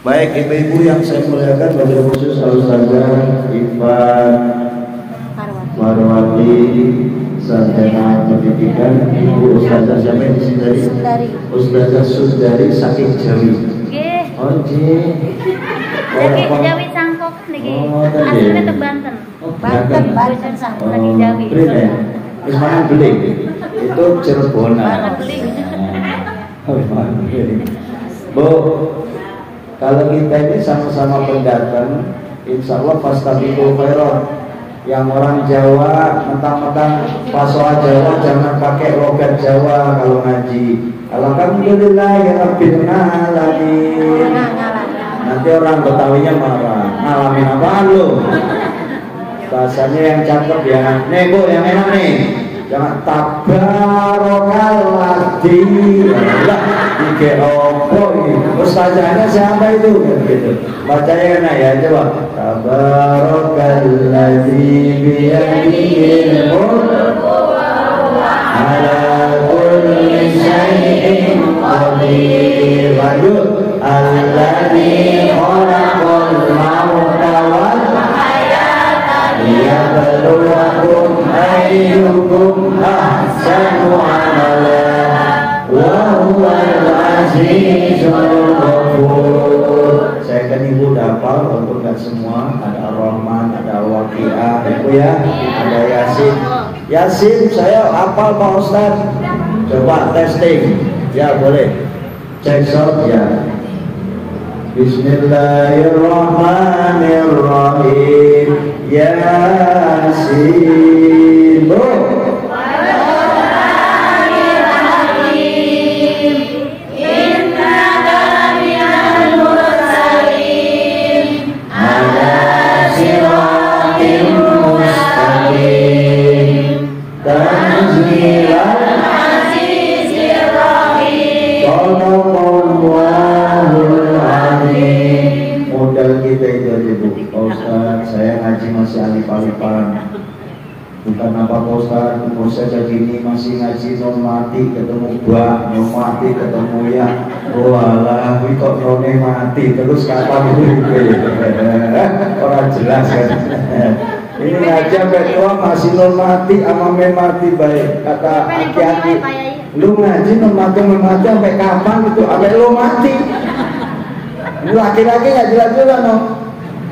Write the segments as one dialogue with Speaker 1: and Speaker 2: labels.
Speaker 1: Baik ibu-ibu yang saya muliakan, wabil khusus Ustazah Ivan Marwati, Sarjana Pendidikan. Ibu Ustazah siapa di sini tadi? Ustazah Sundari saking Jawi. Oh
Speaker 2: Jawi Jawi Sangkok lagi. Aslinya ke Banten. Banten Sangkok lagi Jawi.
Speaker 1: Terus mana beling? Itu Cirebon. Bu, kalau kita ini sama-sama pendatang, insya Allah fastabiqul khairat. Yang orang Jawa mentang-mentang pasoa Jawa jangan pakai logat Jawa kalau ngaji. Alhamdulillah ya rabbil alamin. Nanti orang Betawinya marah. Ngalamin apaan lu? Bahasanya yang cakep ya. Nih Bu, yang enak nih. Jangan tabarakalladzi. Lah, iki opo iki? Ustazahnya siapa itu? Gitu. Bacanya enak ya, coba. Tabarakalladzi biyadihil mulku ala kulli syai'in qadir. Lanjut. Alladzi khalaqal mauta wal hayata liyabluwakum ayyukum ahsanu amala wa huwal azizul ghafur. Saya kan ibu dapal walaupun nggak semua. Ada Ar-Rahman, ada Al-Waqiah, ibu ya, ada Yasin. Yasin saya hafal Pak Ustaz. Coba testing, ya boleh. Cek sound ya. Bismillahirrahmanirrahim. Yasin. Modal kita itu aja Bu. Pak Ustaz, saya ngaji masih alif-alifan. Bukan apa Pak Ustaz, umur saya gini masih ngaji non mati ketemu ba, non mati ketemu ya. Walah, kok none mati terus kapan itu? Orang jelas kan. Ini ngaji sampai tua masih non mati sama mati baik. Kata aki-aki, lu ngaji non mati sampai kapan itu? Sampai lu mati. Ini laki-laki nggak jelas juga no.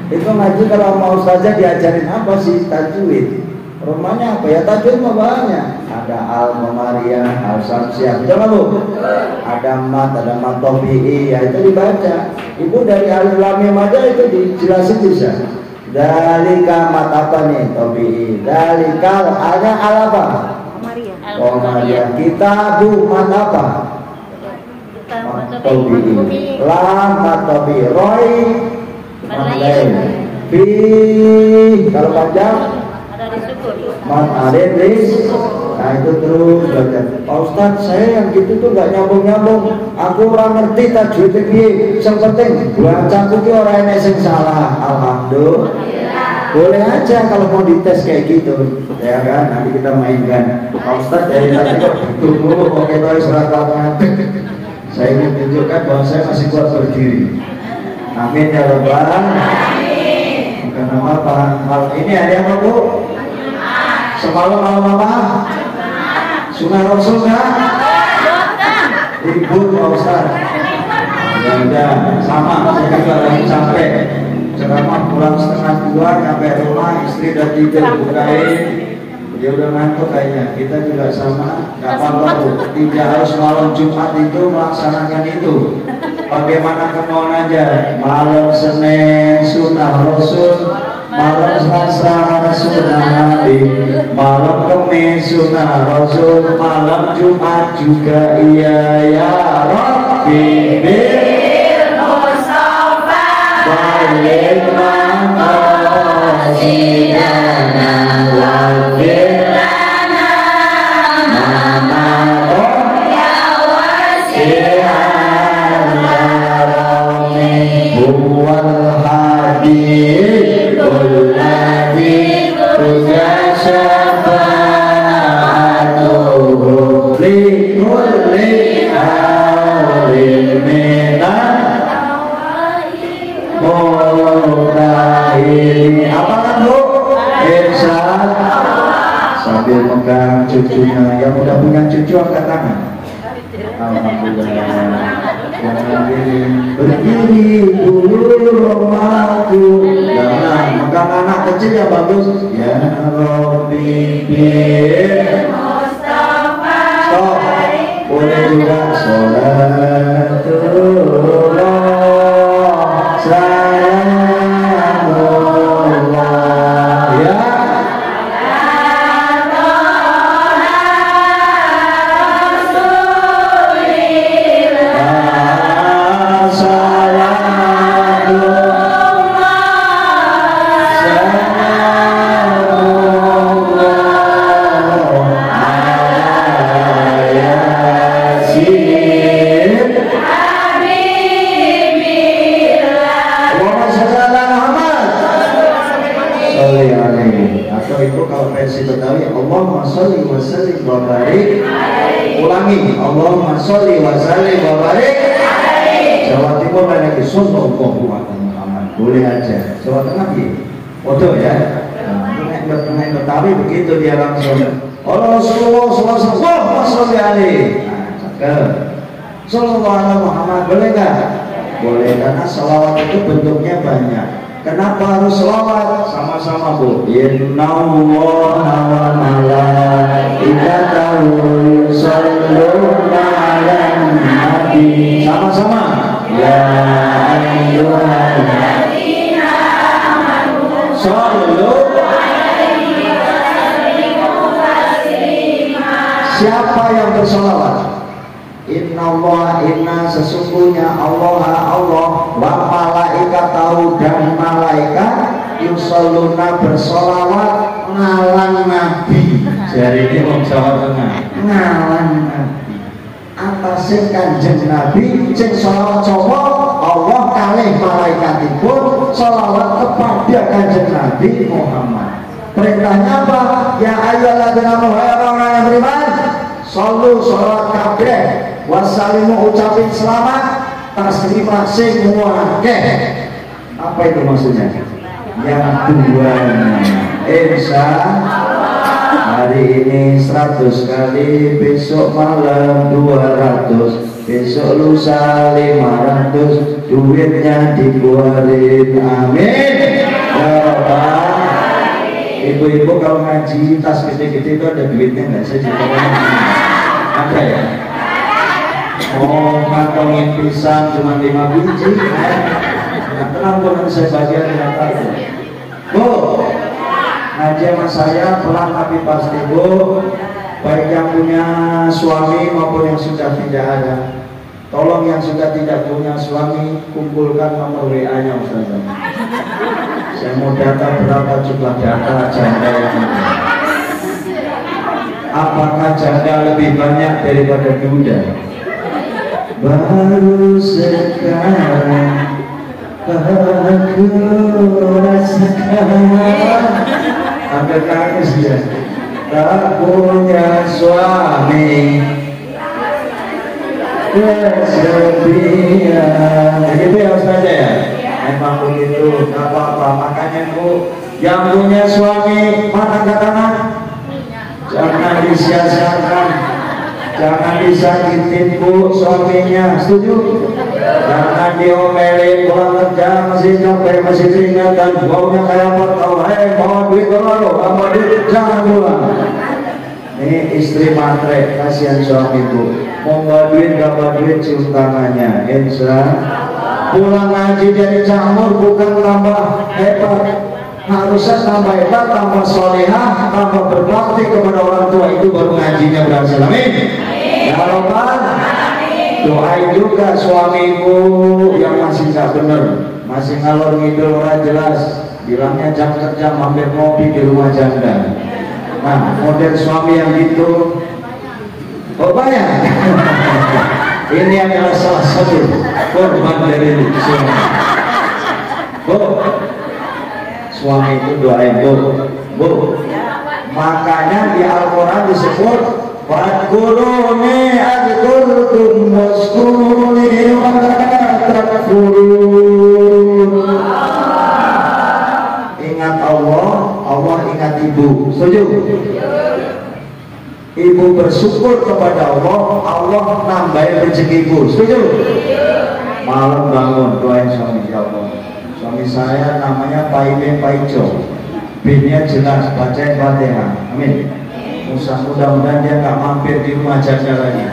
Speaker 1: Itu ngaji kalau mau saja diajarin apa sih? Tajwid. Rumahnya apa ya? Tajwid mah banyak. Ada al-mamariyah, al-samsiyah. Coba Bu. Ada mat tobi'i, ya itu dibaca. Ibu dari alif lam mim aja itu dijelasin bisa. Dalika mat apa nih? Tobi'i. Dalikal ada al apa? Mamariyah. Kita bu mat apa? Tobi, lam tobi, roy, mandai, fi, kalau panjang, mat adedris, nah itu terus belajar. Pak Ustadz, saya yang gitu tuh nggak nyambung. Aku orang ngerti tajwid piye. Yang penting bacaku ki orang yang salah. Alhamdulillah. Boleh aja kalau mau dites kayak gitu, ya kan? Nanti kita mainkan. Pak Ustadz dari tadi kok tunggu pakai toy surat al-Fatihah. Saya ingin tunjukkan bahwa saya masih kuat berdiri. Amin ya Rabbal Alamin. Bukan apa hal ini ada apa Bu? Semalam malam apa? Sunnah Rasul nggak? Libur Pak Ustaz. Ya udah sama. Saya juga lagi capek. Ceramah pulang 1:30 sampai rumah istri dan tidur bukain. Dia udah ngantuk kayaknya. Kita juga sama, nggak apa-apa Bu. Tidak harus malam Jumat itu melaksanakan itu. Bagaimana kemauan aja. Malam Senin sunnah Rasul, malam Selasa sunnah Nabi, malam Kamis sunnah Rasul, malam Jumat juga iya ya Rabbi bil Mustafa balik maqasidana wal angkat tangan. Alhamdulillah. Berdiri dulu aku. Jangan megang anak kecil ya bagus. Ya Rabbi bin Mustafa. Stop. Boleh juga sholatullah salamullah ya. Allahumma sholli wa sallim wa barik. Ulangi, Allahumma sholli wa sallim wa barik. Jawa Timur lagi sallallahu alaihi Muhammad. Boleh aja. Jawa Tengah gitu. Foto ya. Tengah Betawi begitu dia langsung. Rasulullah sallallahu alaihi. Sallallahu alaihi Muhammad. Boleh enggak? Boleh, karena salawat itu bentuknya banyak. Kenapa harus selawat? Sama-sama Bu. Innallaha wa malaikatahu yusholluna 'alan nabi. Sama-sama. Ya ayyuhalladzina amanu shollu 'alaihi wa sallimu taslima. Siapa yang berselawat? Innallaha inna sesungguhnya Allah wa malaikatahu dan malaikat yusholluna bersolawat ngalang nabi. Jadi ini wong Jawa Tengah ngalang nabi atase kanjeng nabi sing selawat sapa Allah kalih malaikatipun selawat kepada kanjeng nabi Muhammad. Perintahnya apa? Ya ayyuhalladzina amanu orang yang beriman shollu sholawat kabeh wassalimu ucapin selamat taslimah semua. Apa itu maksudnya? Yang dua insya hari ini 100 kali, besok malam 200, besok lusa 500, duitnya dikeluarin. Amin ya Rabbal. Ibu-ibu kalau ngaji tas gede-gede itu ada duitnya nggak sih? Ada ya? Oh, kantongin pisang cuma 5 biji. Nah, tenang pun saya bagian yang tadi. Bu, ngaji sama saya pelan tapi pasti Bu. Baik yang punya suami maupun yang sudah tidak ada. Tolong yang sudah tidak punya suami kumpulkan nomor WA-nya Ustazah. Saya mau data berapa jumlah data janda yang ada. Apakah janda lebih banyak daripada duda? Baru sekarang aku rasakan. Hampir nangis dia. Tak punya suami kesepian. Begitu ya Ustaz ya? Memang begitu, gak apa-apa. Makanya Bu, yang punya suami mana katakan? Jangan disia-siakan, jangan disakitin Bu suaminya, setuju? Jangan diomelin pulang kerja masih capek, masih keringatan, baunya kayak apa tahu? Bawa duit kalau bawa duit jangan pulang. Ini istri matre, kasihan suami Bu. Mau bawa duit gak bawa duit cium tangannya, insya pulang ngaji dari jamur bukan tambah hebat. Harusnya tambah hebat, tambah solehah, tambah berbakti kepada orang tua, itu baru ngajinya berhasil. Amin. Ya Rabbal. Doain juga suamiku yang masih gak bener, masih ngalor ngidul ora jelas, bilangnya jam kerja mampir kopi di rumah janda. Nah, model suami yang gitu, oh banyak. Ini adalah salah satu korban dari suami. Suami itu doain Bu. Makanya di Al-Quran disebut Wadkuruni adkurkum waskuruni wa takfurun. Ingat Allah, Allah ingat ibu. Setuju? Ibu bersyukur kepada Allah, Allah nambahin rezeki ibu. Setuju? Malam bangun doain suami, ya Allah, suami saya namanya Paime Paijo, B-nya jelas, bacain Fatihah, amin. Mudah-mudahan dia nggak mampir di rumah janda lagi.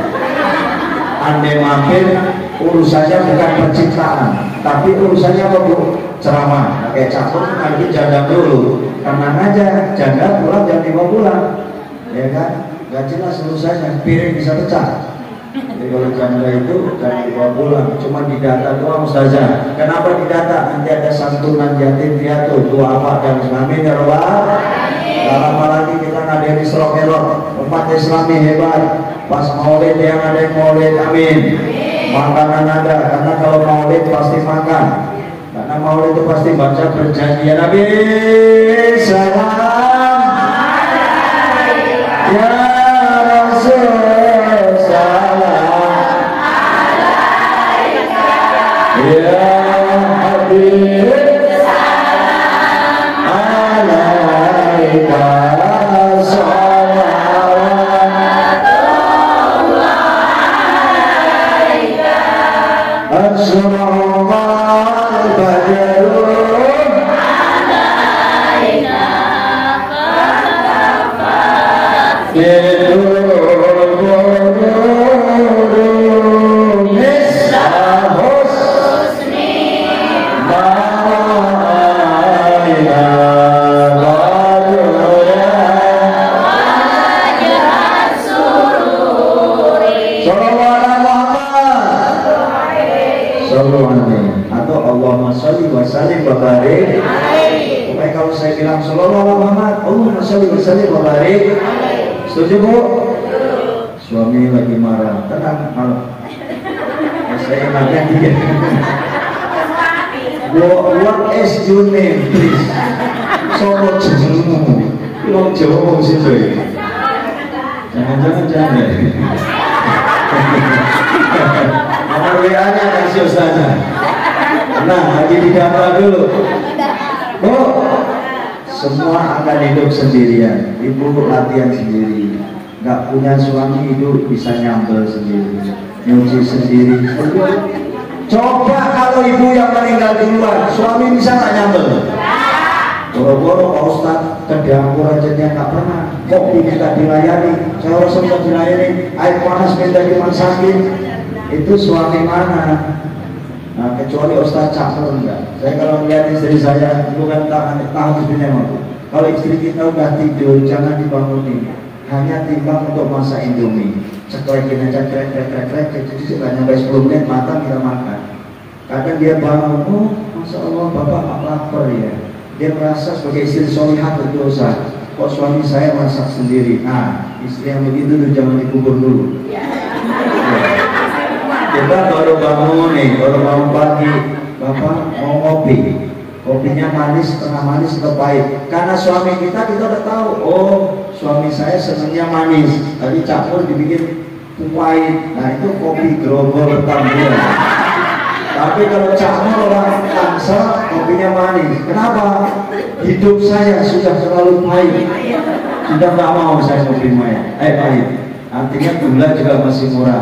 Speaker 1: Andai mampir, urusannya bukan pencitraan, tapi urusannya apa bu? Ceramah. Kayak campur nanti janda dulu, tenang aja, janda pulang jam 5 pulang, ya kan? Gak jelas urusannya, piring bisa pecah. Jadi kalau janda itu jangan dibawa pulang, cuma didata doang ustazah. Kenapa didata? Nanti ada santunan yatim piatu, dua apa dan amin ya rabbal. Lama lagi kita ngadain Isra Mi'raj, umat Islami hebat. Pas maulid yang ada yang maulid, amin. Makanan ada, karena kalau maulid pasti makan. Karena maulid itu pasti baca perjanjian Nabi. Salam ya Rasul. Ya Habib salam alaika salawatullah alaika asyraqal badru alaika qadafat atau Allahumma sholli wa sallim wa barik. Pokoknya kalau saya bilang sallallahu alaihi Muhammad, Allahumma sholli wa sallim wa barik. Setuju bu? Suami lagi marah, tenang malam. Saya ingatkan dia. What is your name, please? Sopo jenengmu? Long Jawa sih coy. Jangan-jangan janda. Nomor WA-nya kasih ustazah. Nah, lagi digambar dulu. Bu, semua akan hidup sendirian. Ibu latihan sendiri. Gak punya suami, hidup bisa nyambel sendiri, nyuci sendiri. Coba kalau ibu yang meninggal duluan, suami bisa nggak nyambel? Boro-boro Pak Ustadz ke dapur aja dia nggak pernah. Kopi minta dilayani, saya harus minta dilayani. Air panas minta dimasakin. Itu suami mana? Nah, kecuali Ustadz campur enggak. Saya kalau melihat istri saya, itu kan tahan hidupnya mampu. Kalau istri kita udah tidur, jangan dibangunin. Hanya timbang untuk masak Indomie. Ceklekin aja, krek, cuci nggak nyampe 10 menit matang kita makan. Kadang dia bangun, oh Masya Allah Bapak lapar ya. Dia merasa sebagai istri solihah berdosa. Kok suami saya masak sendiri? Nah, istri yang begitu tuh jangan dikubur dulu. Kita baru bangun nih, baru bangun pagi, Bapak mau ngopi. Kopinya manis, setengah manis atau pahit. Karena suami kita udah tahu, oh suami saya senangnya manis, tadi campur dibikin pahit. Nah itu kopi grogol tamburan. Tapi kalau campur orang Tangsel, kopinya manis. Kenapa? Hidup saya sudah terlalu pahit, sudah nggak mau saya kopi pahit. Artinya gula juga masih murah.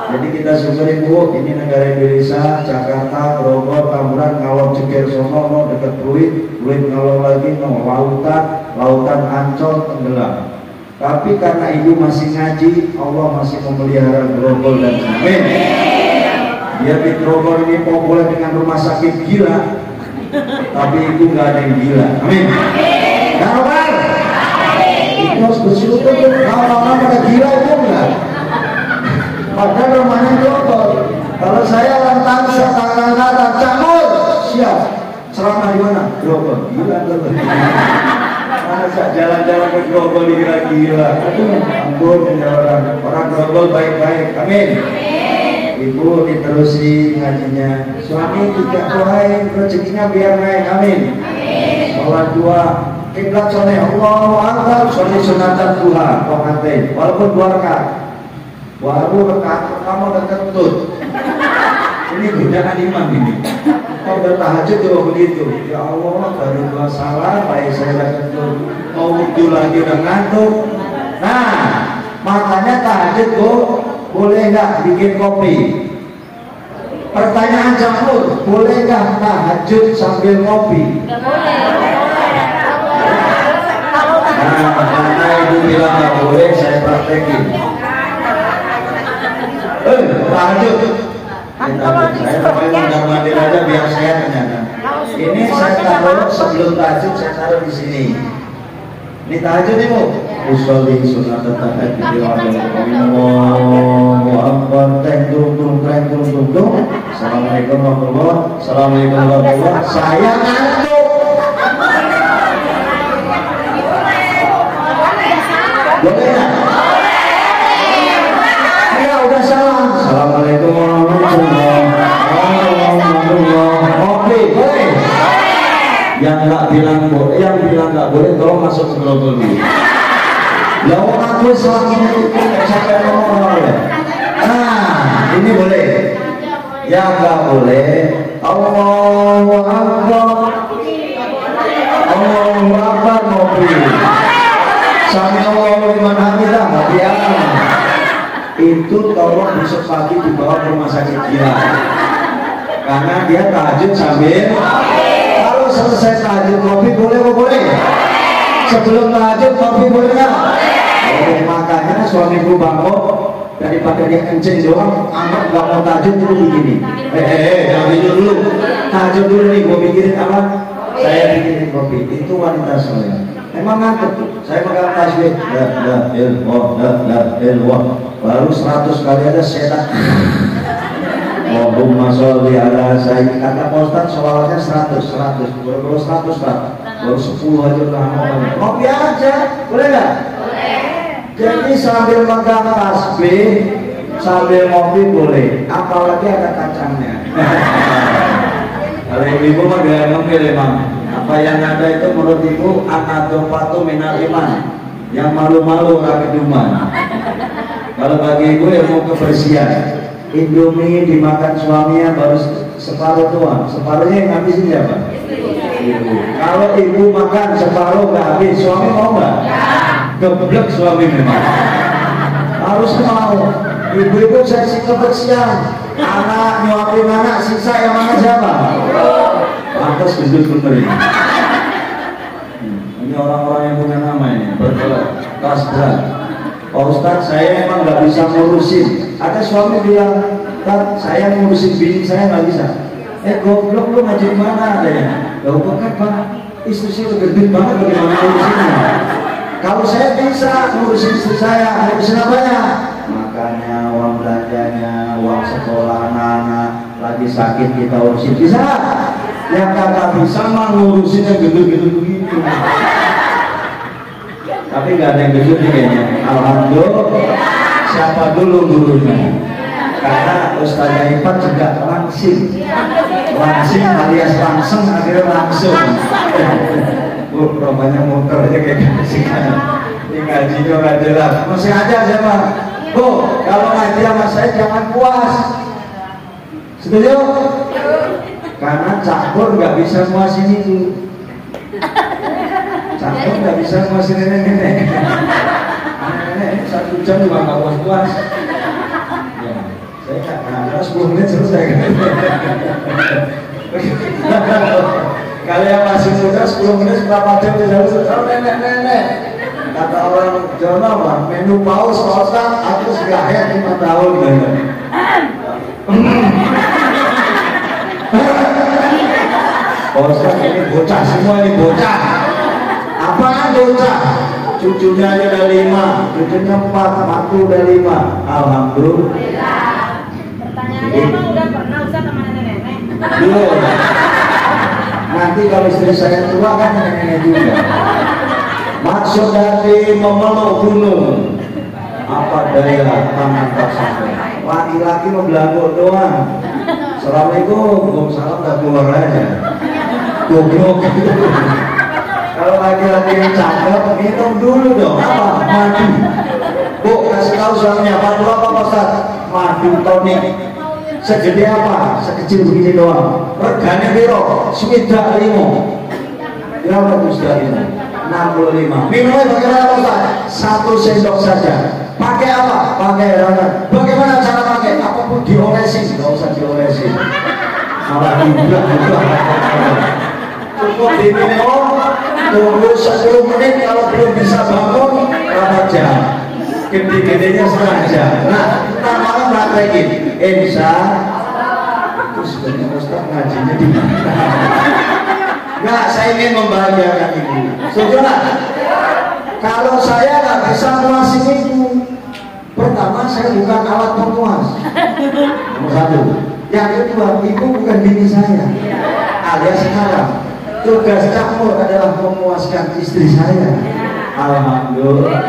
Speaker 1: Jadi kita syukuri bu, ini negara Indonesia, Jakarta, Grogol, Tamburan, Ngalor, Jeger, Sono, no, dekat Pluit Ngalor lagi, no, lautan Ancol, tenggelam. Tapi karena ibu masih ngaji, Allah masih memelihara Grogol dan amin. Dia di Grogol ini populer dengan rumah sakit gila, tapi ibu nggak ada yang gila, amin. Kawan, itu harus bersyukur, kalau pada gila itu enggak. Padahal rumahnya Grogol. Kalau saya orang Tangsel, tangan campur, siap. Ceramah di mana? Grogol. Gila Grogol. Masa jalan-jalan ke Grogol dikira gila. Aduh, ampun ya orang Grogol baik-baik. Amin. Ibu diterusi ngajinya. Suami juga doain rezekinya biar naik. Amin. Sholat dua. Kiblat sore Allahu Akbar. Sore sunatan duha. Walaupun 2 rakaat. Baru rekat pertama udah kentut. Ini godaan iman ini. Kau bertahajud juga begitu. Ya Allah, baru 2 salah, baik saya udah kentut. Mau wudhu lagi udah ngantuk. Nah, makanya tahajud boleh nggak bikin kopi? Pertanyaan campur, boleh nggak tahajud sambil kopi?
Speaker 2: Nggak boleh.
Speaker 1: Nah, karena ibu bilang nggak boleh, saya praktekin. Tahajud. Saya pakai mondar-mandir aja biar saya kenyang. Ini saya taruh sebelum tahajud, saya taruh di sini. Ini tahajud nih bu. Usolli sunat tahajud di Allahu Akbar. Assalamualaikum warahmatullahi wabarakatuh. Assalamualaikum warahmatullahi wabarakatuh. Saya ngantuk. Boleh nggak? Ya udah salah. Assalamualaikum warahmatullahi wabarakatuh. Oke, boleh. Yang nggak bilang boleh, yang bilang nggak boleh, tolong masuk ke grogol dulu. Ya orang aku selama ini sampai ngomong ya. Nah, ini boleh. Yang nggak boleh, Allahu Akbar. Allahu Akbar mobil. Sami Allahu liman hamidah mobil. Itu tolong besok pagi dibawa ke rumah sakit dia. Karena dia tahajud sambil. Kalau selesai tahajud kopi boleh apa boleh? Sebelum tahajud kopi boleh nggak? Boleh. Makanya suamiku bangkok daripada dia kencing doang, anak nggak mau tahajud dulu begini. Jangan tidur dulu. Tahajud dulu nih, gue pikirin apa? Saya bikinin kopi. Itu wanita saya. Emang ngantuk. Saya pegang tasbih. La illallah. Baru 100 kali ada setan. Allahumma sholli ala sayyidina. Kata Pak Ustaz sholawatnya 100. Baru 100 Pak. Baru 10 aja udah ngomong. Kopi aja, boleh nggak? Boleh. Jadi sambil pegang tasbih, sambil ngopi boleh. Apalagi ada kacangnya. Kalau ibu mah gak ngemil emang. Apa yang ada itu menurut ibu anadofatu minal iman. Yang malu-malu orang keduman. Kalau bagi ibu yang mau kebersihan, Indomie dimakan suaminya baru separuh doang, separuhnya yang habisin siapa? Ibu. Kalau ibu makan separuh nggak habis, suami mau nggak? Geblek suami memang. Harus mau. Ibu-ibu seksi kebersihan. Anak nyuapin anak, sisa yang mana siapa? Pantas gendut bener ini. Ini orang-orang yang punya nama ini, bergerak, tas berat. Pak Ustadz, saya emang nggak bisa ngurusin. Ada suami bilang, Ustadz, saya ngurusin bini saya nggak bisa. Goblok lu ngaji mana adanya? Gak bukan Pak, istri saya udah gendut banget, bagaimana ngurusinnya? Kalau saya bisa ngurusin istri saya, ngurusin apanya? Makannya, uang belanjanya, uang sekolah anak-anak, lagi sakit kita urusin, bisa? Yang kagak bisa mah ngurusin yang gendut-gendut begitu. Tapi nggak ada yang gendut nih kayaknya. Alhamdulillah. Siapa dulu gurunya? Karena Ustazah Ipat juga langsing alias langsung, akhirnya langsung. Romanya muter aja kayak gitu. Ini ngajinya nggak jelas. Masih aja siapa? Bu, kalau ngaji sama saya jangan puas. Setuju? Karena campur nggak bisa muasin itu. Campur nggak bisa muasin nenek-nenek. Nenek 1 jam juga nggak puas-puas. Ya, saya karena 10 menit selesai. Kalau yang masih muda 10 menit berapa jam tidak selesai. Nenek-nenek. Kata orang Jawa Bang, menu paus Ustaz, aku segahnya 5 tahun. Ustaz ini bocah semua, ini bocah. Apaan bocah? Cucunya aja ada 5, cucunya 4, aku udah 5. Alhamdulillah.
Speaker 2: Pertanyaannya emang udah pernah Ustaz sama nenek-nenek?
Speaker 1: Belum. Nanti kalau istri saya tua kan nenek-nenek juga. Maksud dari memeluk gunung, apa daya tangan tak sampai. Laki-laki mau belangko doang. Assalamualaikum, waalaikumsalam, tak keluar aja. Goblok. Kalau laki-laki yang cakep, minum dulu dong. Apa? Madu. Bu, kasih tahu suaminya, madu apa Pak Ustaz? Madu tonik. Segede apa? Sekecil begini doang. Regane piro? Swidak 5. Berapa tuh sudah ini? 65. Minumnya bagaimana Pak Ustaz? 1 sendok saja. Pakai apa? Pakai rangan. Bagaimana cara pakai? Apapun diolesin, nggak usah diolesin. Malah dibuka. Cukup diminum, tunggu 10 menit, kalau belum bisa bangun, berapa jam? Gede-gedenya setengah jam. Nah, kita malam praktekin. Insya terus banyak Ustaz ngajinya di mana? Nggak, saya ingin membahagiakan ibu. Setuju nggak? Kalau saya nggak bisa muasin ibu, pertama saya bukan alat pemuas. Nomor 1. Yang kedua, ibu bukan bini saya. Alias sekarang tugas Cakmur adalah memuaskan istri saya. Alhamdulillah.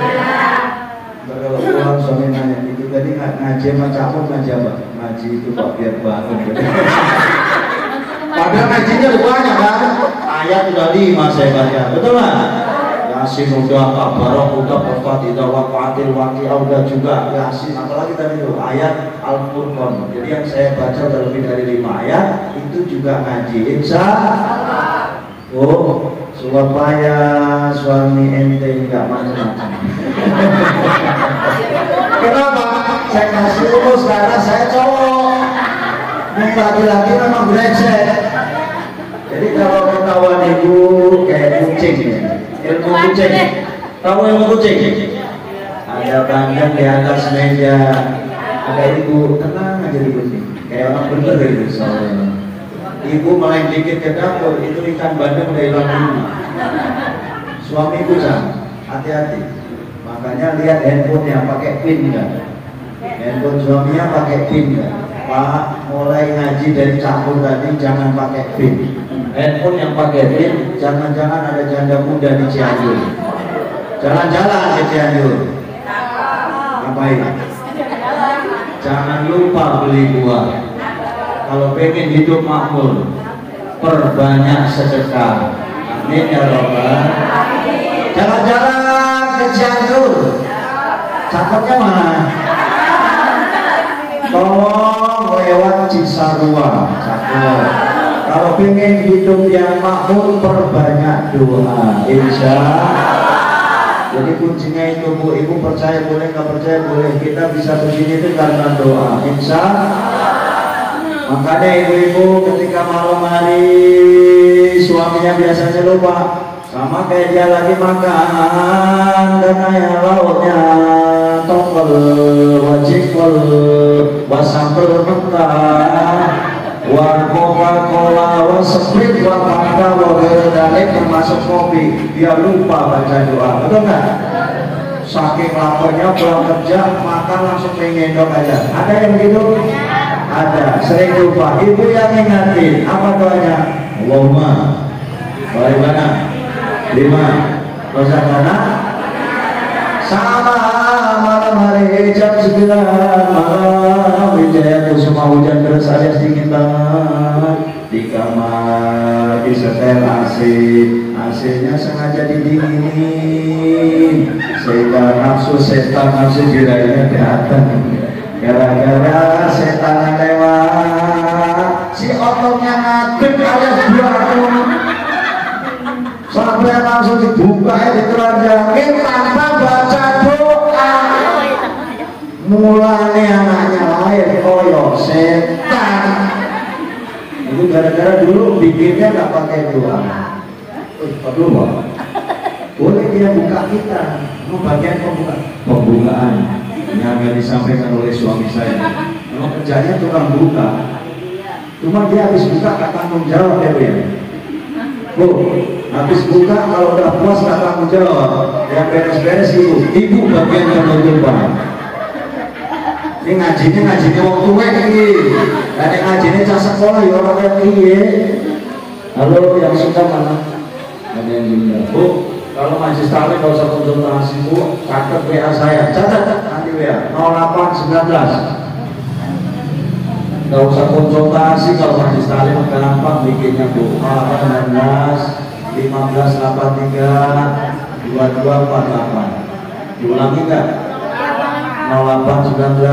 Speaker 1: Kalau pulang suami nanya, itu tadi ngaji sama Cakmur ngaji apa? Ngaji itu Pak biar bangun. Padahal ngajinya banyak kan? Ayat udah 5 saya baca, betul nggak? Yasin udah, Tabarok udah, Al-Fatihah, Waqatil, Waqi'ah udah juga, Yasin, apalagi tadi itu ayat Al-Furqan. Jadi yang saya baca udah lebih dari 5 ayat, itu juga ngaji. Insya Allah, supaya suami ente nggak macam-macam. Kenapa? Saya kasih rumus karena saya cowok. Ini laki-laki memang brengsek. Jadi kalau ketahuan ibu kayak kucing ya. Ilmu kucing. Tahu ilmu kucing? Ada bandeng di atas meja. Ada ibu, tenang aja di kucing. Kayak orang bener itu soalnya. Ibu main dikit ke dapur, itu ikan bandeng udah hilang dulu. Suami kucing, hati-hati. Makanya lihat handphonenya pakai pin kan. Handphone suaminya pakai pin kan. Pak, mulai ngaji dari Cakmur tadi jangan pakai pin. Handphone yang pakai pin, jangan-jangan ada janda muda di Cianjur. Jalan-jalan di Cianjur. Ngapain? Jangan lupa beli buah. Kalau pengen hidup makmur, perbanyak sedekah. Amin ya Rabbal. Jalan-jalan ke Cianjur. Cakepnya mana? Tolong lewat Cisarua. Cakep. Kalau pengen hidup yang makmur, perbanyak doa. Insya Allah. Jadi kuncinya itu Bu, ibu percaya boleh, nggak percaya boleh. Kita bisa begini itu karena doa. Insya Allah. Makanya ibu-ibu ketika malam hari suaminya biasanya lupa, sama kayak dia lagi makan dan ayam lautnya tongkol, wajikol, wasambel mentah, wa Coca-Cola, wa Sprite, wa Fanta, wa Berdalek termasuk kopi. Dia lupa baca doa, betul nggak? Saking laparnya pulang kerja makan langsung mengendong aja. Ada yang begitu? Ada, sering lupa. Ibu yang ingatin, apa doanya? Allahumma bagaimana? 5 Rozakana. Sama malam hari jam 9 malam Wijaya Kusuma hujan deras alias dingin banget. Di kamar disetel AC, AC-nya sengaja didinginin sehingga nafsu setan, nafsu jirainya datang. Gara-gara setan lewat, si otongnya ngadeg alias buahku sampai langsung dibuka ditelanjangin tanpa baca doa. Mulanya anaknya lahir koyo setan. Itu gara-gara dulu bikinnya nggak pakai doa. Aduh, boleh dia buka kita, mau bagian pembukaan yang nggak disampaikan oleh suami saya. Memang kerjanya tukang buka, cuma dia habis buka nggak tanggung jawab ya Bu ya. Bu, habis buka kalau udah puas nggak tanggung jawab, yang beres-beres ibu bagian penutupan. Ini ngajinya waktu tuwek ini, dan yang ngajinya cah sekolah ya orang yang ini. Halo, yang suka mana? Ada yang juga. Bu, kalau majlis taklim kalau usah konsultasi Bu, catat WA saya, catat nanti WA 0819. Nggak usah konsultasi kalau majlis taklim gampang bikinnya Bu. 19 1583 2248. Diulangi nggak? 0819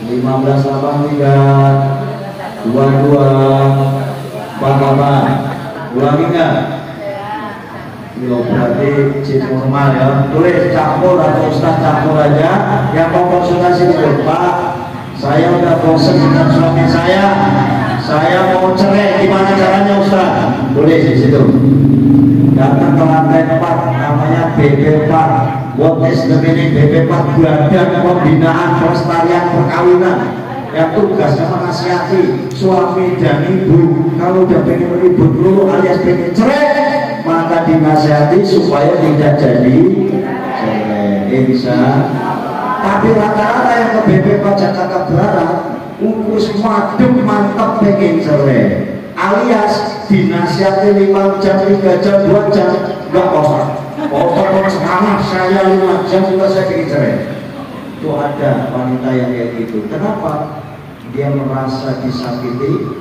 Speaker 1: 1583 2248. Ulangi nggak? Yo berarti cik normal ya. Tulis campur atau Ustaz campur aja. Yang mau konsultasi itu Pak, saya udah bosan dengan suami saya mau cerai, gimana caranya Ustaz? Tulis di situ. Datang ke lantai 4, namanya BP4. What is the meaning BP4? Badan Pembinaan Pelestarian Perkawinan. Yang tugasnya menasihati suami dan ibu. Kalau udah pengen ribut dulu alias pengen cerai, maka dinasihati supaya tidak jadi cerai. Bisa. Tapi rata-rata yang ke BP4 Jakarta Barat, ukus madem mantap pengen cerai, alias dinasihati 5 jam, 3 jam, 2 jam, enggak bosan. Pokoknya semangat saya 5 jam juga saya pengen cerai. Itu ada wanita yang kayak gitu. Kenapa? Dia merasa disakiti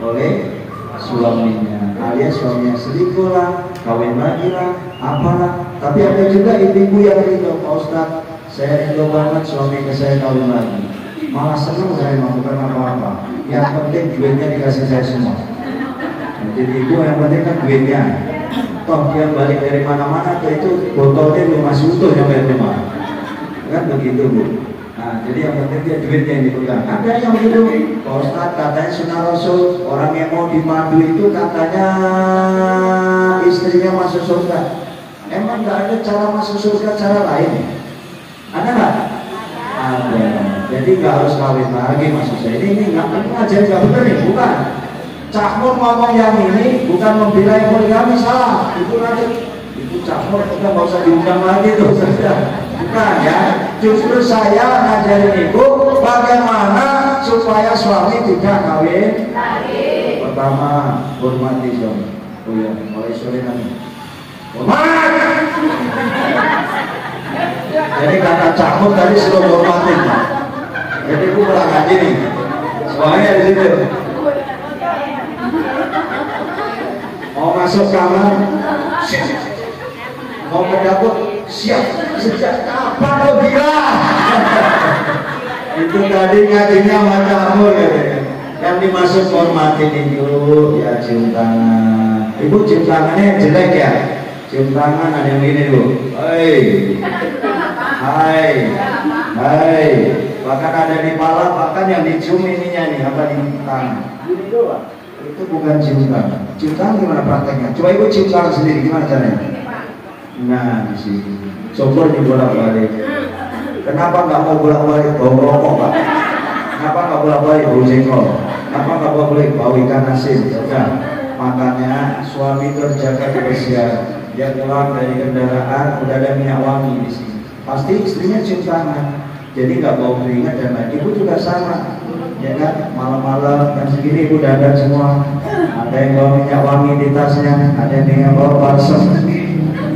Speaker 1: oleh suaminya, alias suaminya selingkuh lah, kawin lagi lah, apalah. Tapi ada juga ibu yang rindu, Pak Ustaz, saya rindu banget suami ke saya kawin lagi. Malah senang saya melakukan apa-apa. Yang penting duitnya dikasih saya semua. Jadi ibu yang penting kan duitnya. Toh dia balik dari mana-mana, itu botolnya belum masih utuh sampai rumah. Kan begitu Bu. Nah, jadi yang penting dia duitnya yang dipegang. Ada yang begitu, Pak Ustaz, katanya sunnah Rasul, orang yang mau dimadu itu katanya istrinya masuk surga. Emang nggak ada cara masuk surga cara lain? Ada nggak? Ada. Jadi nggak harus kawin lagi maksud saya. Ini nggak ngajarin nggak bener nih, bukan? Cak Nur ngomong yang ini bukan membela yang poligami, salah. Itu nanti itu Cak Nur kita nggak usah diundang lagi tuh saja. Bukan ya, justru saya ngajarin ibu bagaimana supaya suami tidak kawin lagi. Pertama, hormati suami. Oh ya, mulai sore nanti. Hormat. Jadi kata cakut tadi suruh hormatin. Jadi ibu pulang ngaji nih. Soalnya di situ. Mau masuk kamar, mau ke dapur, siap. Sejak kapan lo bilang? Itu tadi ngajinya macam ya. Yang dimaksud hormatin itu ya cium tangan. Ibu cium tangannya jelek ya? Cium tangan ada yang ini dulu. Hai, hai. Bahkan ada di pala, bahkan yang dicium ininya nih apa di tangan. Ini doang. Itu bukan cium tangan. Cium tangan gimana prakteknya? Coba ibu cium tangan sendiri gimana caranya? Nah di sini. Syukur di bolak-balik. Kenapa nggak mau bolak-balik bau rokok Pak? Kenapa nggak bolak-balik bau jengkol? Kenapa nggak bolak-balik bau ikan asin? Sudah. Makanya suami terjaga kebersihan. Dia keluar dari kendaraan udah ada minyak wangi di sini. Pasti istrinya cium tangan. Jadi nggak bau keringat dan lain. Ibu juga sama. Ya kan? Malam-malam jam segini ibu dandan semua. Ada yang bawa minyak wangi di tasnya, ada yang bawa balsam,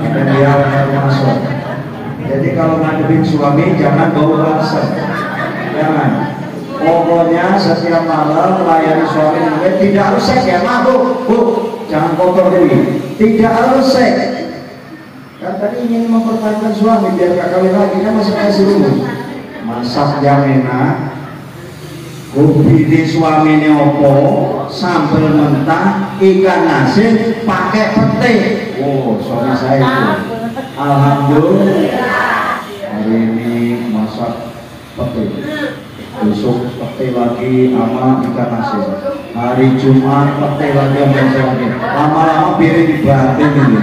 Speaker 1: ada yang masuk. Jadi kalau ngadepin suami jangan bau balsam, jangan. Pokoknya setiap malam melayani suami tidak harus seks ya, maaf bu, jangan kotor dulu. Tidak harus seks. Kan tadi ingin mempertahankan suami biar gak kawin lagi, kan masih kasih dulu. Masak jam enak, kopi di suaminya opo, sambal mentah, ikan asin, pakai pete. Oh suami saya itu. Alhamdulillah hari ini masak pete, besok pete lagi sama ikan asin, hari Jumat pete lagi sama lagi, lama-lama piring dibanting ini.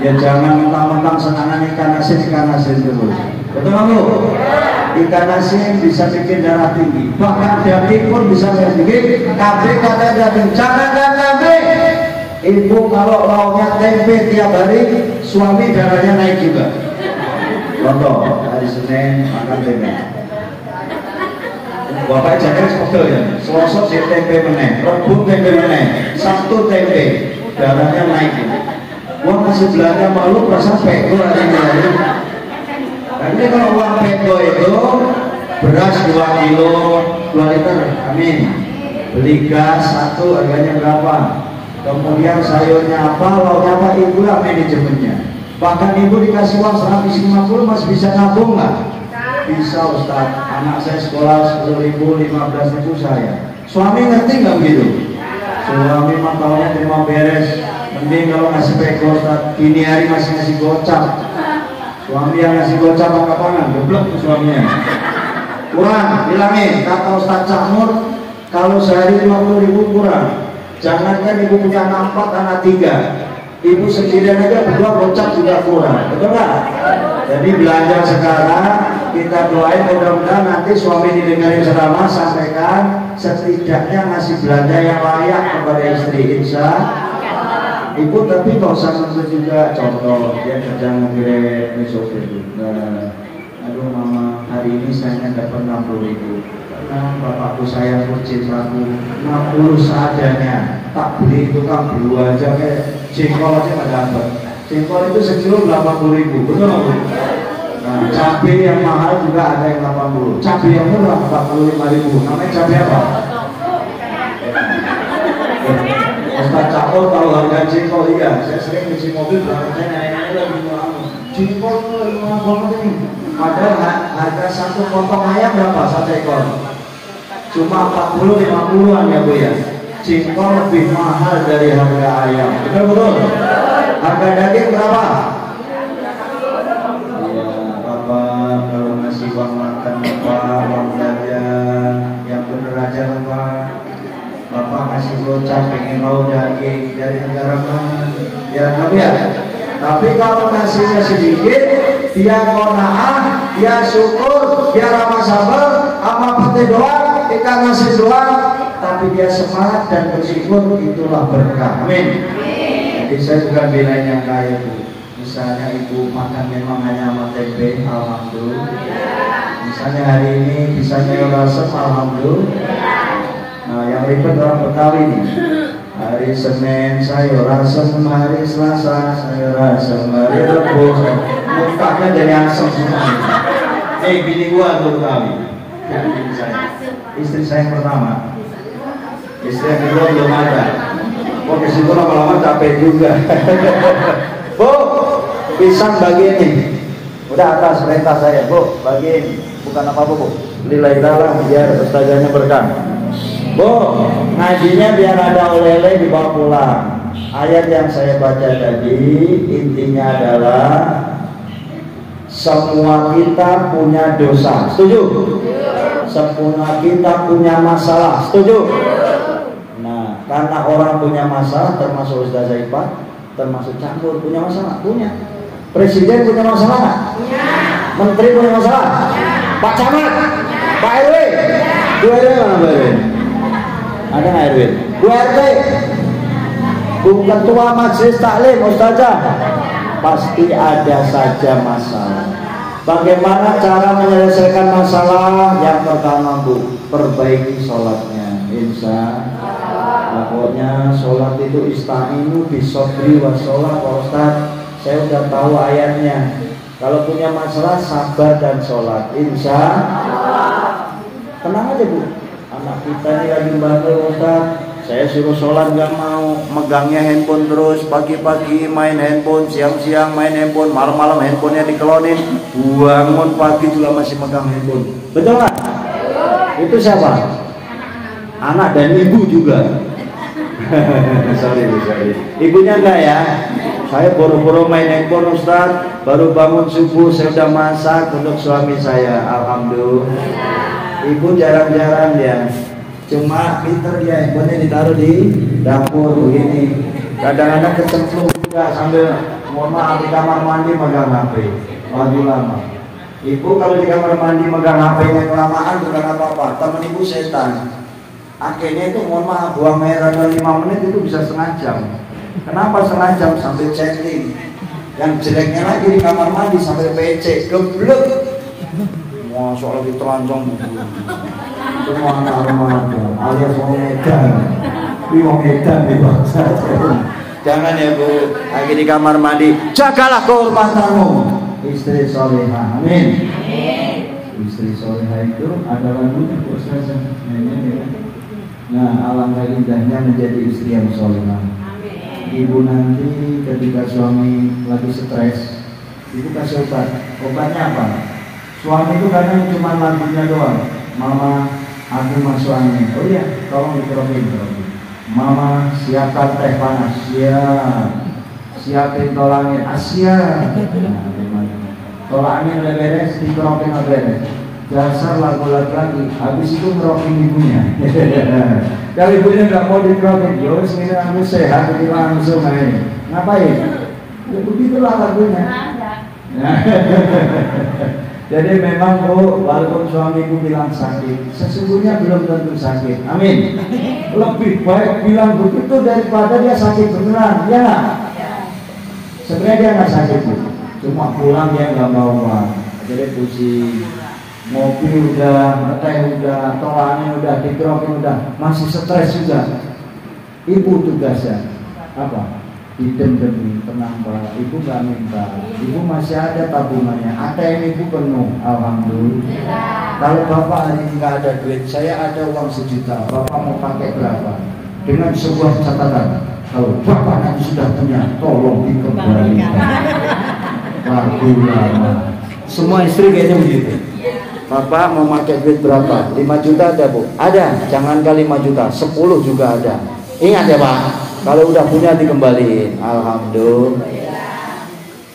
Speaker 1: Ya jangan mentang-mentang senangan ikan asin terus. Betul nggak Bu? Ikan asin bisa bikin darah tinggi, bahkan daging pun bisa bikin kambing kata daging. Jangan kambing. Ibu kalau lauknya tempe tiap hari, suami darahnya naik juga. Contoh, hari Senin makan tempe. Bapak jangan seperti ya. Selasa si tempe meneng, Rabu tempe meneng, Sabtu tempe, darahnya naik. Uang masih belanja malu perasaan peko hari ini. Nanti kalau uang peko itu beras 2 kilo 2 liter, amin. Beli gas 1 harganya berapa? Kemudian sayurnya apa, lauknya apa, ibu lah manajemennya. Bahkan ibu dikasih uang 150 masih bisa nabung nggak? Bisa Ustaz. Anak saya sekolah 10.000, 15.000 saya. Suami ngerti nggak begitu? Suami mah taunya terima beres. Mending kalau ngasih peko Ustaz dini hari masih ngasih gocap. Suami yang ngasih gocap angkat tangan, geblek ke suaminya. Kurang, bilangin, kata Ustaz Cakmur, kalau sehari 50.000 kurang. Jangankan ibu punya 4 anak 3, ibu sendirian aja berdua gocap juga kurang, betul nggak? Jadi belanja sekarang, kita doain mudah-mudahan nanti suami didengarin ceramah, sampaikan setidaknya ngasih belanja yang layak kepada istri, insya ibu. Tapi kalau usah juga contoh, dia kerja ngegrab, sopir juga. Aduh mama, hari ini saya dapat 60.000 karena bapakku sayang kurcin aku, 60 seadanya. Tak beli tukang belu aja, kayak jengkol aja nggak dapat. Jengkol itu sekilo 80.000, betul nggak Bu? Nah, cabai yang mahal juga ada yang 80, cabai yang murah 45.000. Namanya cabai apa? Ustaz Cakor tahu harga jengkol? Iya, saya sering ngisi mobil, saya nanya-nanya lagi jengkol banget ini. Padahal harga satu potong ayam berapa satu ekor? Cuma 40-50an ya Bu ya. Jengkol lebih mahal dari harga ayam. Betul? Harga daging berapa? Ya, Bapak kalau ngasih uang makan Bapak, uang belanja yang bener aja Bapak ngasih gocap pengen mau daging dari negara mana? Ya tapi ya. Tapi kalau nasinya sedikit, dia qanaah, dia syukur, dia ramah sabar, sama pete doang, kita ngasih doang, tapi dia semangat dan bersyukur, itulah berkah. Amin. Jadi saya juga belain yang kaya Bu. Misalnya ibu makan memang hanya sama tempe, alhamdulillah. Misalnya hari ini bisa sayur asem, alhamdulillah. Nah yang ribet orang Betawi nih. Hari Senin sayur asem, hari Selasa sayur asem, hari Rabu mukanya jadi asem semua. Bini gua tuh Betawi. Istri saya yang pertama, istri yang kedua belum ada. Kok kesitu lama-lama capek juga. Bu, pisang bagi ini. Udah atas perintah saya, Bu, bagi ini. Bukan apa-apa Bu, lillahi ta'ala biar ustazahnya berkah. Bu, ngajinya biar ada oleh-oleh dibawa pulang. Ayat yang saya baca tadi intinya adalah semua kita punya dosa. Setuju? Semua kita punya masalah. Setuju? Nah, karena orang punya masalah, termasuk Ustazah Ipa, termasuk Cakmur punya masalah. Punya. Presiden punya masalah nggak? Punya. Menteri punya masalah? Punya. Pak Camat? Punya. Pak RW? Bu RW mana Bu RW? Ada nggak RW? Bu RT? Bu Ketua Majelis Taklim, Ustazah? Pasti ada saja masalah. Bagaimana cara menyelesaikan masalah? Yang pertama Bu, perbaiki sholatnya. Insya Allah. Pokoknya sholat itu ista'inu bisobri wa sholat. Pak Ustaz, saya udah tahu ayatnya. Kalau punya masalah sabar dan sholat. Insya Allah. Tenang aja Bu. Anak kita ini lagi bandel Ustaz. Saya suruh sholat gak mau, megangnya handphone terus, pagi-pagi main handphone, siang-siang main handphone, malam-malam handphonenya dikelonin, bangun pagi juga masih megang handphone. Betul nggak? Itu siapa? Anak dan ibu juga. sorry. Ibunya enggak ya? Saya boro-boro main handphone Ustaz, baru bangun subuh saya udah masak untuk suami saya. Alhamdulillah. Ibu jarang-jarang dia. Cuma pinter dia, handphonenya ditaruh di dapur begini. Kadang-kadang kecemplung juga sambil mohon maaf di kamar mandi megang HP. Lagi lama. Ibu kalau di kamar mandi megang HP-nya kelamaan bukan apa-apa. Temen ibu setan. Akhirnya itu mohon maaf, buang merah 5 menit itu bisa setengah jam. Kenapa setengah jam? Sambil chatting. Yang jeleknya lagi di kamar mandi sambil PC. Geblek. Wah soal lagi telanjang. Semua anak remaja alias wong edan. Wong edan di bangsa. Jangan ya Bu, lagi di kamar mandi, jagalah kehormatanmu. Istri solehah, amin. Istri solehah itu adalah lagunya Bu Ustazah. Nah, alangkah indahnya menjadi istri yang solehah. Ibu nanti ketika suami lagi stres, ibu kasih obat. Obatnya apa? Suami itu kadang cuma lagunya doang. Mama, aku masuk angin. Oh iya, tolong dikerokin. Mama, siapkan teh panas. Siap. siapin tolangin Asia. Tolangin udah beres, dikerokin udah beres. Dasar lagu-lagu lagi, habis itu ngerokin ibunya. Kalau ibunya nggak mau dikerokin, yos ini aku sehat, ini langsung aja. Ngapain? Ya begitulah lagunya. Jadi memang Bu, walaupun suamiku bilang sakit, sesungguhnya belum tentu sakit. Amin. Lebih baik bilang begitu daripada dia sakit beneran, ya. Sebenarnya dia nggak sakit Bu, cuma pulang dia nggak mau makan. Jadi pusing, ngopi udah, teh udah, tolaknya udah, dikerokin udah, masih stres juga. Ibu tugasnya apa? Didem-demi, tenang Pak, ibu gak minta, ibu masih ada tabungannya, ATM ibu penuh, alhamdulillah. Kalau bapak hari ini gak ada duit, saya ada uang 1 juta, bapak mau pakai berapa? Dengan sebuah catatan, kalau bapak nanti sudah punya, tolong dikembalikan. Lagu lama. Semua istri kayaknya begitu. Bapak mau pakai duit berapa? 5 juta ada Bu? Ada, jangan kali 5 juta, 10 juga ada. Ingat ya Pak, kalau udah punya dikembaliin, alhamdulillah.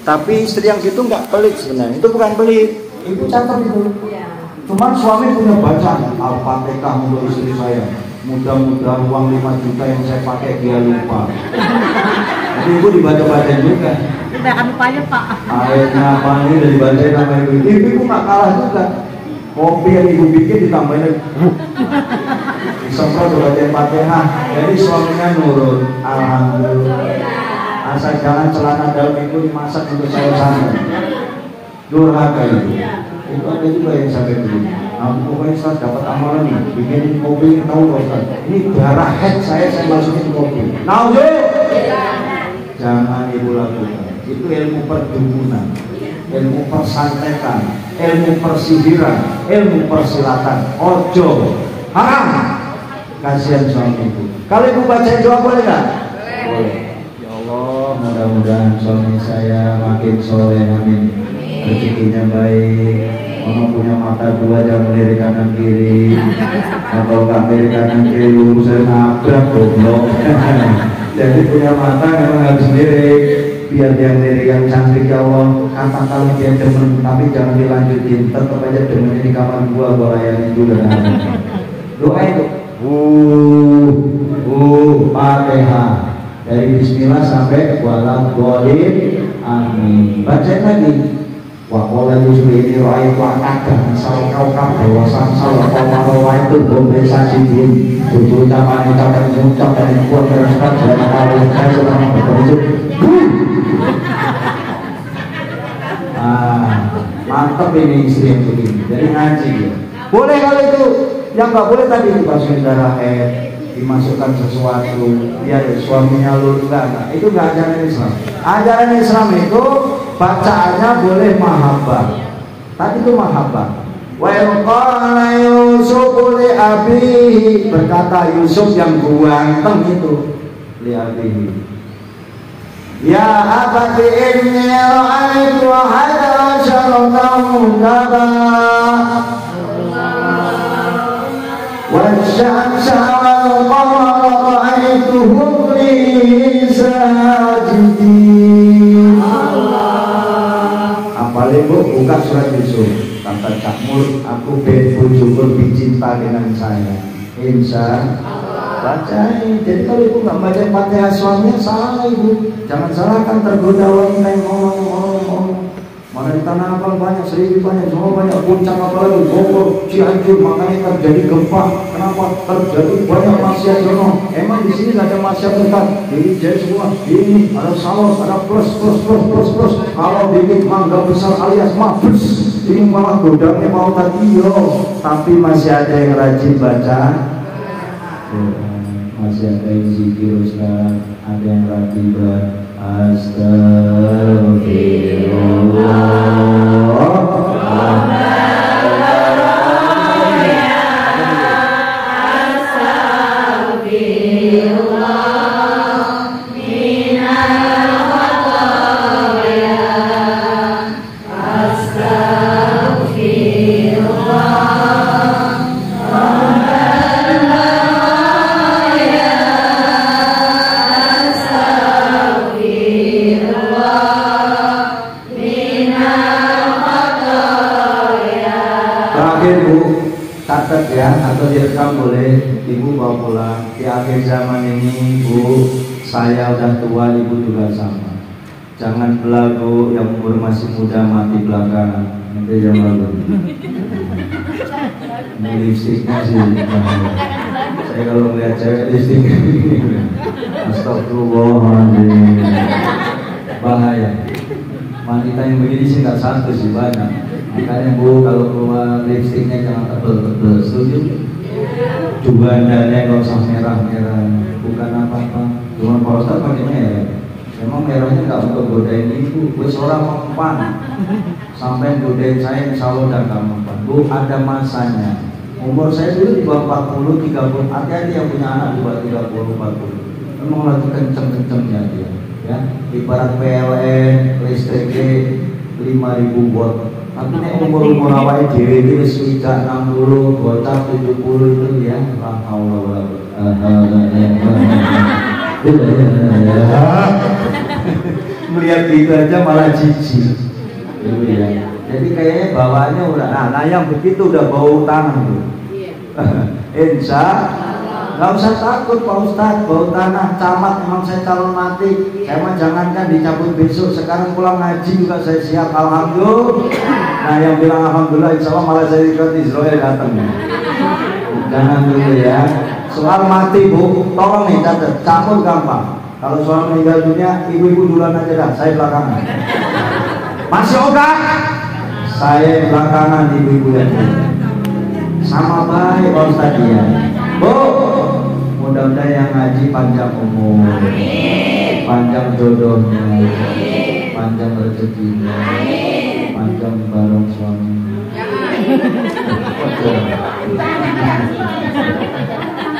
Speaker 1: Tapi istri yang gitu nggak pelit sebenarnya, itu bukan pelit, ibu catat itu. Cuman suami punya bacaan, Al-Fatihah untuk istri saya. Mudah-mudahan uang 5 juta yang saya pakai dia lupa. Jadi ibu dibaca-baca juga.
Speaker 2: Dibaca lupanya Pak.
Speaker 1: Ayatnya apa ini udah dibaca sama ibu. Ibu nggak kalah juga. Kopi yang ibu bikin ditambahin disemprot baca Fatihah. Jadi suaminya nurut, alhamdulillah. Asal jangan celana dalam itu dimasak untuk saya sana. Durhaka itu. Itu ada juga yang sampai begini. Aku pokoknya Ustaz dapat amalan nih, bikin kopi tahu Ustaz. Ini darah head saya masukin kopi. Nah, jangan ibu lakukan. Itu ilmu perdukunan, ilmu persantetan, ilmu persihiran, ilmu persilatan. Ojo, haram. Kasihan suami ibu. Kalau ibu baca doa boleh nggak? Boleh. Ya Allah, mudah-mudahan suami saya makin soleh, amin. Rezekinya baik. Orang punya mata 2 jangan melirik kanan kiri. Kalau nggak melirik kanan kiri, saya nabrak goblok. Jadi punya mata memang harus lirik. Biar dia melirik yang cantik ya Allah. Katakan dia demen, tapi jangan dilanjutin. Tetap aja demennya di kamar gua layanin juga. Doa itu. Fatihah dari Bismillah sampai waladhdallin, amin. Baca lagi. Wa qala yusbini ra'aitu akada sal kaukab dewasan sal qamara itu bombe sajidin tujuh ucapan ngucap dan kuat teruskan jalan Allah saya selama berbentuk. Mantap ini istri yang begini. Jadi ngaji ya. Boleh kalau itu. Yang nggak boleh tadi dibasuhin darah head, dimasukkan sesuatu, biar suaminya lulus, enggak. Itu nggak ajaran Islam. Ajaran Islam itu bacaannya boleh mahabbah. Tadi itu mahabbah. Wa qala Yusuf li abihi, berkata Yusuf yang ganteng itu li abihi. Ya abati inni ra'aitu hadza syaratan kaba والشمس والقمر رأيتهم لي ساجدين. Apalagi Bu, buka surat Yusuf. Kata Cak Mur, aku bojoku lebih cinta dengan saya. Insya Allah. Bacain. Jadi kalau ibu nggak baca Fatihah suaminya salah ibu. Jangan salahkan tergoda wanita yang ngomong. Mana di Tanah Abang banyak, Seribu banyak, semua banyak, Puncak apalagi, Bogor, Cianjur, makanya terjadi gempa. Kenapa? Terjadi banyak maksiat jono. Emang di sini nggak ada maksiat besar. Jadi jadi semua ini ada salos, ada plus. Kalau bikin mangga besar alias mabes, ini malah godangnya mau tadi yo. Tapi masih ada yang rajin baca. Masih ada yang zikir Ustaz, ada yang rajin baca. akhir zaman ini Bu, saya udah tua, Ibu juga sama. Jangan belagu yang umur masih muda mati belakangan. Nanti yang lalu lipstiknya sih saya kalau melihat cewek lipstik astagfirullahaladzim, bahaya. Wanita yang begini sih nggak satu sih, banyak. Makanya Bu, kalau keluar lipstiknya jangan tebel-tebel, setuju? Jubandanya nggak usah merah-merah, bukan apa-apa. Cuma Pak Ustadz pakai merah. Emang merahnya nggak untuk godain Ibu. Gue seorang mempan sampai godain saya, insya Allah udah gak mempan. Bu, ada masanya. Umur saya dulu di bawah 40, 30. Hati-hati yang punya anak di bawah 30, 40. Memang lagi kenceng-kencengnya dia. Ya, ibarat PLN listriknya 5.000 watt. Tapi nek umur awake dhewe iki wis 60, gocap 70 itu ya. La haula wala melihat itu aja malah jijik. Ya. Jadi kayaknya bawaannya udah, nah yang begitu udah bau tanah tuh. Insya nggak usah takut Pak Ustadz, bau tanah, camat memang saya calon mati. Saya mah jangankan dicabut besok, sekarang pulang ngaji juga saya siap, alhamdulillah. Nah yang bilang alhamdulillah, insya Allah malah saya ikut Israel datang. Jangan dulu ya. Soal mati Bu, tolong nih catat, cabut gampang. Kalau soal meninggal dunia, ibu-ibu duluan aja dah, saya belakangan. Masih oke? Saya belakangan, ibu-ibu yang sama baik Pak Ustadz ya. Bu, mudah-mudahan yang ngaji panjang umur, panjang jodohnya, panjang rezekinya, panjang bareng suami.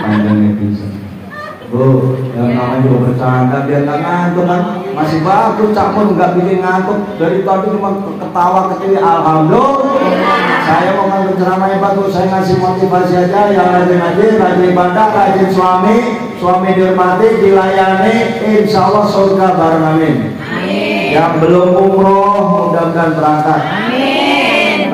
Speaker 1: Panjangnya bisa. Bu, yang namanya juga bercanda biar nggak ngantuk kan. Masih bagus, Cak pun nggak bikin ngantuk. Dari tadi cuma ketawa kecil, alhamdulillah. Saya mau ngambil ceramah yang bagus, saya ngasih motivasi aja. Yang rajin ibadah, rajin suami dihormati, dilayani, insya Allah surga bareng, amin. Yang belum umroh, mudah-mudahan berangkat.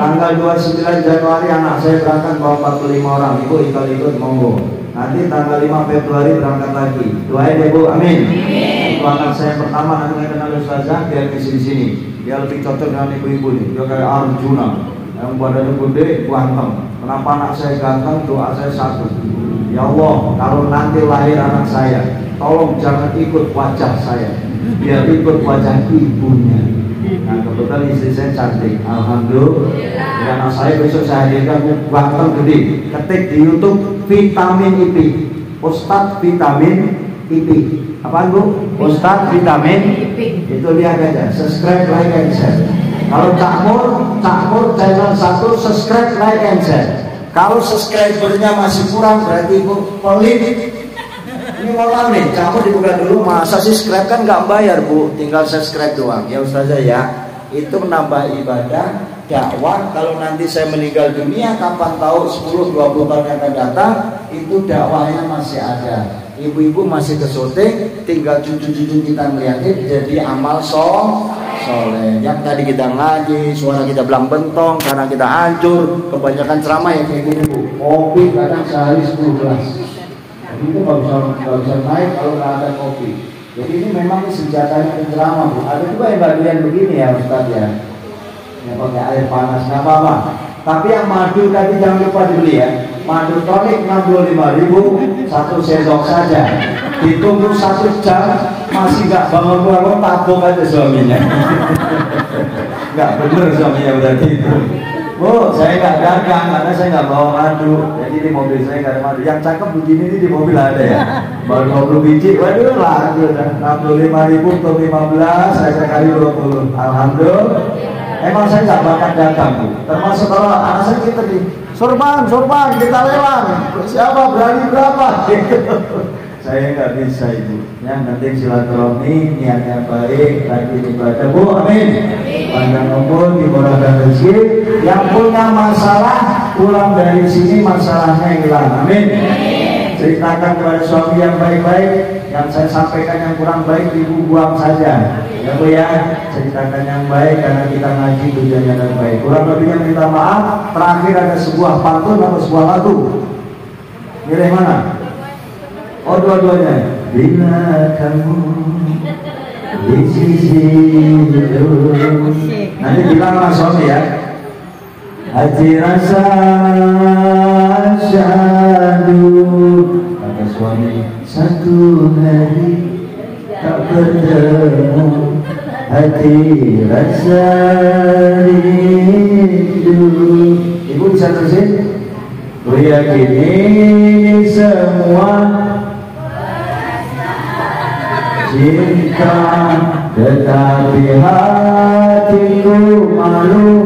Speaker 1: Tanggal 29 Januari anak saya berangkat bawa 45 orang, Ibu ikut monggo. Nanti tanggal 5 Februari berangkat lagi. Doain deh Bu, amin. Itu anak saya pertama, nanti saya kenal Ustazah, biar di sini. Dia lebih cocok dengan ibu-ibu nih. Dia kayak Arjuna, yang badannya gede, ganteng. Kenapa anak saya ganteng? Doa saya satu. Ya Allah, kalau nanti lahir anak saya, tolong jangan ikut wajah saya, biar ikut wajah ibunya. Nah kebetulan istri saya cantik, alhamdulillah. Ya, anak saya besok saya hadirkan ganteng gede. Ketik di YouTube vitamin IP, Ustadz vitamin IP. Apaan Bu? Ustadz vitamin IP. Itu lihat aja, subscribe, like, and share. Kalau Cakmur channel 1, subscribe, like, and share. Kalau subscribernya masih kurang berarti Bu pelit. Ini mau nih, Cakmur dibuka dulu. Masa subscribe kan nggak bayar Bu, tinggal subscribe doang. Ya Ustazah ya, itu menambah ibadah, dakwah. Kalau nanti saya meninggal dunia, kapan tahu 10-20 tahun yang akan datang, itu dakwahnya masih ada. Ibu-ibu masih ke syuting, tinggal cucu-cucu kita ngeliatin, jadi amal soleh. Yang tadi kita ngaji, suara kita belang bentong, karena kita hancur. Kebanyakan ceramah yang kayak gini Bu, kopi kadang sehari 10 gelas. Itu nggak bisa naik kalau nggak ada kopi. Jadi ini memang senjatanya penceramah Bu. Ada juga yang bagian begini ya Ustaz ya, yang pakai air panas nggak apa-apa. Tapi yang madu tadi jangan lupa dibeli ya. Madu tonik 65.000 satu sendok saja. Ditunggu 1 jam masih nggak bangun-bangun, tabung aja suaminya. Nggak bener suaminya berarti itu. Bu, saya nggak dagang karena saya nggak bawa madu. Jadi di mobil saya nggak ada madu. Yang cakep begini nih di mobil ada ya. Baru 20 biji, waduh lah, udah 65.000 untuk 15, saya kali 20. Alhamdulillah. Emang saya nggak bakat dagang Bu. Termasuk kalau anak saya kita di sorban, kita lelang. Siapa berani berapa? Saya nggak bisa Ibu. Yang penting silaturahmi, niatnya baik, rajin ibadah Bu, amin. Panjang umur, dimurahkan rezeki. Yang punya masalah pulang dari sini masalahnya hilang, amin. Ceritakan kepada suami yang baik-baik, yang saya sampaikan yang kurang baik Ibu buang saja. Ya Bu ya, ceritakan yang baik karena kita ngaji tujuannya yang baik. Kurang lebihnya minta maaf. Terakhir ada sebuah pantun atau sebuah lagu. Milih mana? Oh, dua-duanya. Bila kamu di sisi itu. Nanti bilang sama suami ya. Hati rasa syahdu. Kata suami, satu hari tak bertemu, hati rasa rindu. Ibu bisa terusin? Ku yakini semua cinta, tetapi hatiku malu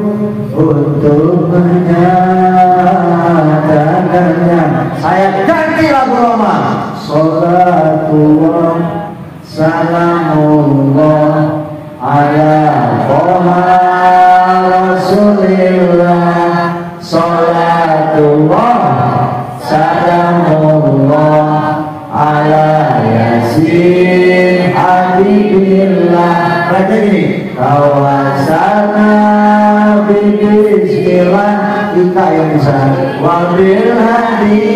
Speaker 1: untuk menyatakannya. Saya ganti lagu lama. Salatullah salamullah ala Toha Rasulillah. Salatullah salamullah ala Yasin Habibillah. Baca gini, kawasana bismillah, kita yang bisa wabil hadi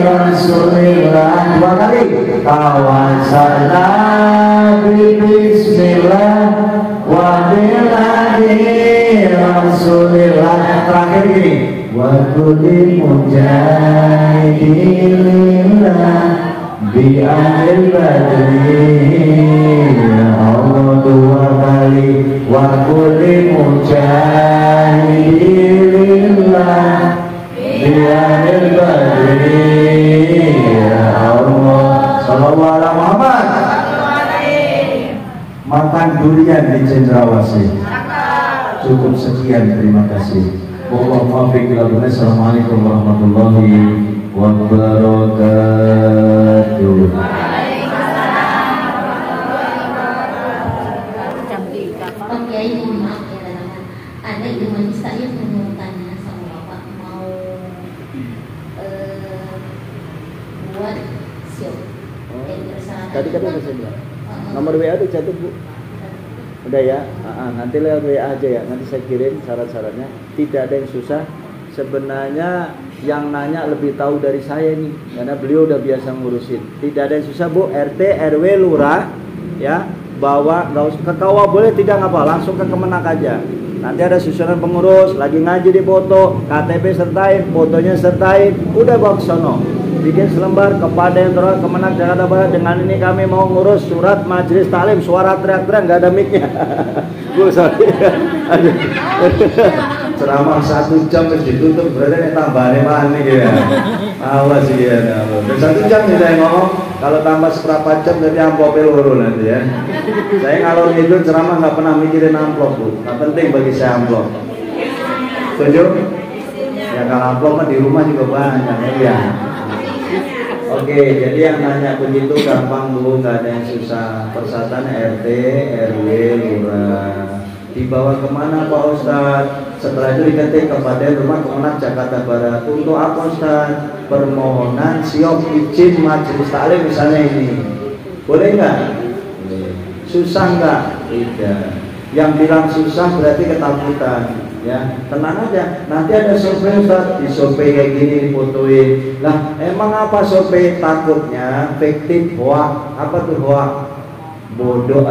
Speaker 1: Rasulillah. Dua kali, kawasana bismillah wabil hadi Rasulillah. Terakhir gini, wa kulli mujahidillah bi amil badri. Allah dua kali, wa kulli mujahidillah bi amil badri. Allah sallallahu alaihi Muhammad. Makan durian di Cendrawasih. Cukup sekian, terima kasih. Assalamualaikum warahmatullahi wabarakatuh.
Speaker 3: Oke, mohon maaf ya teman-teman. Ada ibu manis saya mau tanya sama bapak, mau buat show.
Speaker 4: Tadi kan udah saya bilang. Nomor WA udah jatuh Bu. Udah ya, nanti lewat WA aja ya. Nanti saya kirim syarat-syaratnya. Tidak ada yang susah. Sebenarnya yang nanya lebih tahu dari saya nih, karena beliau udah biasa ngurusin. Tidak ada yang susah Bu. RT, RW, lurah, ya. Bawa, nggak usah ke kawah boleh, tidak apa, langsung ke Kemenak aja. Nanti ada susunan pengurus, lagi ngaji di foto, KTP sertain, fotonya sertain, udah bawa ke sono. Bikin selembar kepada yang terhormat Kemenak Jakarta Barat, dengan ini kami mau ngurus surat majelis taklim. Suara teriak-teriak, nggak ada mic-nya. Bu, sorry.
Speaker 1: Ceramah 1 jam terus ditutup, berarti tambahannya mana ya? Awas ya, dan 1 jam nih saya ngomong. Kalau tambah seberapa jam berarti amplopnya loro nanti ya. Saya ngalor ngidul ceramah nggak pernah mikirin amplop Bu. Nggak penting bagi saya amplop. Setuju? Ya kalau amplop mah di rumah juga banyak ya. Oke, jadi yang nanya begitu gampang Bu, nggak ada yang susah. Persyaratan RT, RW, lurah. Dibawa kemana Pak Ustadz? Setelah itu diketik kepada Rumah Kemenak Jakarta Barat. Untuk apa Ustadz? Permohonan siop izin majelis taklim misalnya ini. Boleh nggak? Susah nggak? Tidak. Yang bilang susah berarti ketakutan. Ya, tenang aja. Nanti ada survei Ustadz, di survei kayak gini difotoin. Lah, emang apa survei? Takutnya fiktif, hoak. Apa tuh hoak? Bodong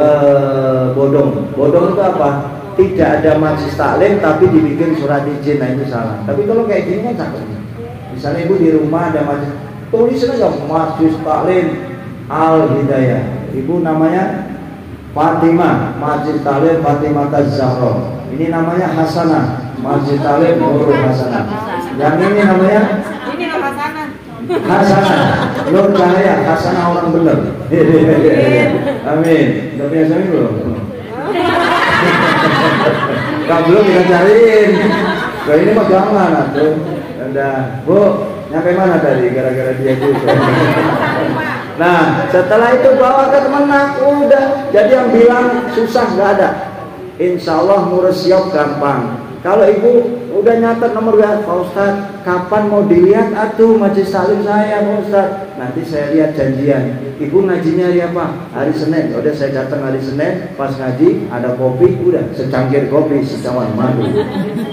Speaker 1: itu apa? Tidak ada majelis taklim tapi dibikin surat izin, nah itu salah. Tapi kalau kayak gini kan cakep. Misalnya ibu di rumah ada majelis, tulis aja majelis taklim Al Hidayah. Ibu namanya Fatimah, majelis taklim Fatimah Az-Zahra. Ini namanya Hasanah, majelis taklim Nurul Hasanah. Yang ini namanya Hasanah, Nur Cahaya, Hasanah orang bener. Amin. Udah punya suami belum? Kalau belum kita cariin. Nah ini mah jangan atuh. Udah, Bu, nyampe mana tadi gara-gara dia gitu. Nah, setelah itu bawa ke Kemenak, udah. Jadi yang bilang susah nggak ada. Insya Allah ngurus siap gampang. Kalau ibu udah nyatet nomor WA, Pak Ustadz, kapan mau dilihat atuh majelis taklim saya Pak Ustadz? Nanti saya lihat janjian. Ibu ngajinya hari apa? Hari Senin. Udah saya datang hari Senin, pas ngaji ada kopi, udah secangkir kopi, secawan madu.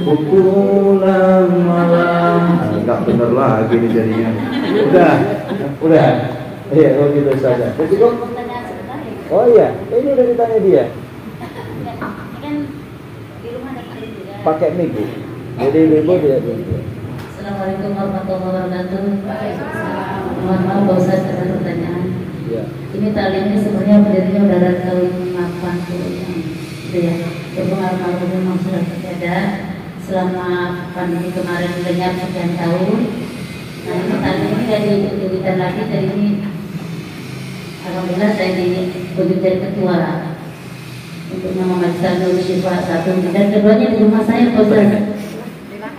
Speaker 1: Pulang malam, nggak bener lagi nih jadinya. Udah.
Speaker 4: Iya, oh gitu saja. Cukup?
Speaker 2: Pertanyaan sebentar ya.
Speaker 4: Oh iya, ini udah ditanya dia.
Speaker 2: Ini kan di rumah ada kalian juga.
Speaker 4: Pakai mic Bu. Jadi ibu dia.
Speaker 3: Assalamualaikum warahmatullahi wabarakatuh. Mohon maaf Pak Ustaz ada pertanyaan.
Speaker 4: Iya.
Speaker 3: Ini tali ini sebenarnya berdirinya udah dari tahun 80-an, gitu ya. Pengaruh-pengaruh memang sudah ada selama pandemi kemarin lenyap sekian tahun. Nah ini tali ini dari diikut-ikutan lagi dari ini. Alhamdulillah saya ditunjuk jadi ketua untuk nama Majelis Nurul Syifa 1 dan keduanya di rumah saya Pak Ustaz.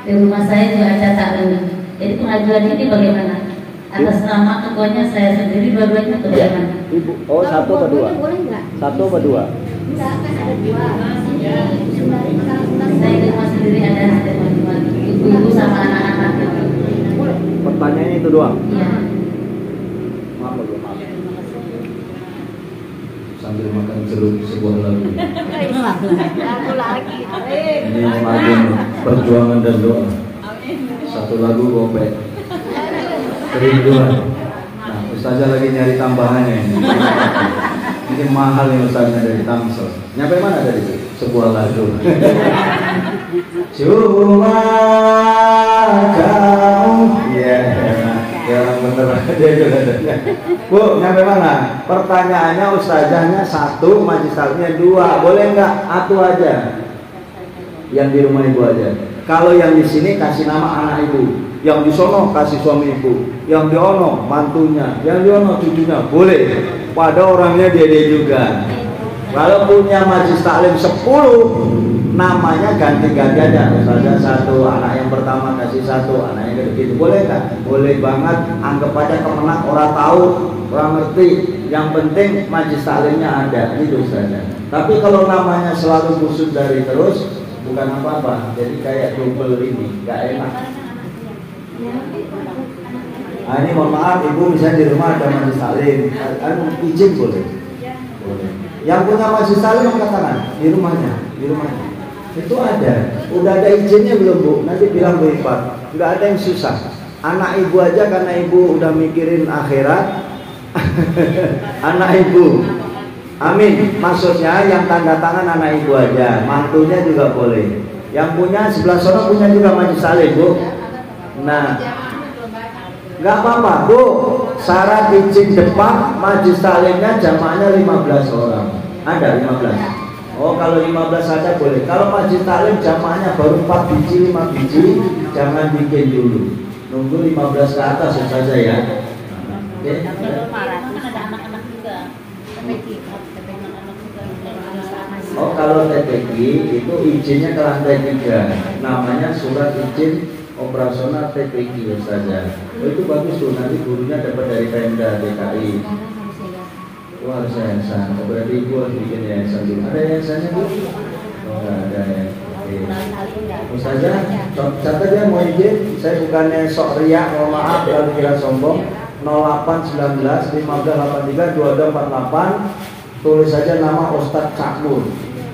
Speaker 3: Di rumah saya juga ada taklim. Jadi pengajuan ini bagaimana? Atas nama ketuanya saya sendiri, dua-duanya atau bagaimana?
Speaker 4: Ibu, oh satu atau dua?
Speaker 2: Boleh nggak?
Speaker 4: Satu atau dua?
Speaker 2: Enggak, kan ada dua.
Speaker 3: Saya di rumah sendiri ada teman-teman ibu-ibu sama anak-anak.
Speaker 4: Pertanyaannya itu doang.
Speaker 3: Iya.
Speaker 4: Maaf, Bu, maaf.
Speaker 1: Sambil makan jeruk sebuah lagu.
Speaker 2: Aku lagi.
Speaker 1: Ini semakin perjuangan dan doa. Satu lagu gopek. Kerinduan. Nah, Ustazah lagi nyari tambahannya ini. Ini mahal yang Ustaznya dari Tangsel. Nyampe mana tadi? Sebuah lagu. Cuma kamu. Iya. Yang bener dia juga. Bu, nyampe mana? Pertanyaannya Ustazahnya satu, majelis taklimnya dua. Boleh nggak? Atu aja. Yang di rumah ibu aja. Kalau yang di sini kasih nama anak ibu. Yang di sono kasih suami ibu, yang di ono mantunya, yang di ono cucunya, boleh. Pada orangnya dia juga. Kalau punya majelis taklim 10, namanya ganti-ganti aja. Misalnya satu, anak yang pertama kasih satu, anak yang kedua gitu. Boleh nggak? Boleh banget. Anggap aja kemenak, orang tahu, orang ngerti. Yang penting majelis taklimnya ada, gitu saja. Tapi kalau namanya selalu busuk dari terus, bukan apa-apa. Jadi kayak double ini, nggak enak. Nah, ini mohon maaf ibu misalnya di rumah ada majelis taklim, izin boleh. Boleh. Yang punya majelis taklim angkat tangan di rumahnya, itu ada. Udah ada izinnya belum Bu? Nanti bilang Bu Ipat. Nggak ada yang susah. Anak ibu aja karena ibu udah mikirin akhirat. Anak ibu. Amin. Maksudnya yang tanda tangan anak ibu aja, mantunya juga boleh. Yang punya sebelah sana punya juga majelis taklim Bu. Nah, nggak apa-apa Bu, syarat izin depan majelis taklimnya jamaahnya 15 orang. Ada 15. Oh, kalau 15 saja boleh. Kalau majelis taklim jamaahnya baru 4 biji, 5 biji, jangan bikin dulu. Nunggu 15 ke atas saja ya. Oke. Oh, kalau TPG itu izinnya ke lantai 3. Namanya surat izin operasional TPG saja. Oh, itu bagus tuh, nanti gurunya dapat dari Pemda DKI. Wah, harus yayasan. Berarti ibu harus bikin yayasan dulu. Ada yayasannya Bu? Oh, nggak ada ya. Oke. Ustazah, catat aja mau izin. Saya bukannya sok riak, mohon maaf kalau kira sombong. 0819 1583 2248. Tulis saja nama Ustadz Cakmur.